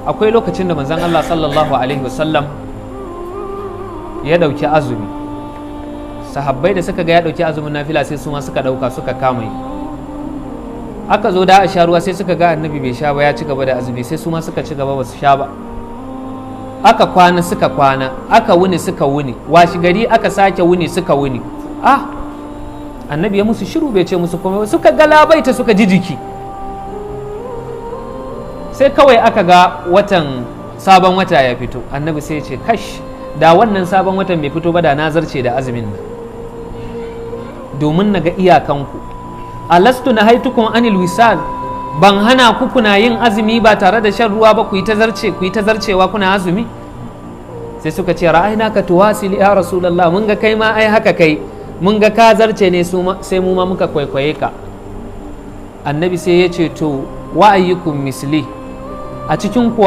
akwai lokacin da manzon Allah sallallahu alaihi wasallam ya dauki azumi, sahabbai da suka ga ya dauki azumin nafila sai su ma suka dauka suka kama yi. Aka zo da a sha ruwa sai suka ga annabi bai sha ba, ya ci gaba da azumi, sai su ma suka ci gaba ba su sha ba. Aka kwana suka kwana, aka wuni suka wuni, washi gari aka sake wuni suka wuni. Annabi ya musu shiru bai ce musu komai, suka galabaita suka ji jiki. Sai kawai aka ga watan sabon wata ya fito, annabi sai ya ce kash, da wannan sabon watan bai fito ba da na zarce da azumin nan domin na ga iyakanku. Alastu na haitukum anil wisal, ban hana ku kuna yin azumi ba tare da shan ruwa ba, ku yi ta zarcewa kuna azumi. Sai suka ce ra'ayna ka tuwasil ya rasulullah, mun ga kai ma ai haka kai, mun ga ka zarce ne sai mu ma muka kwaikwaye ka. Annabi sai ya ce to wa ayyukum misli, a cikin kuwa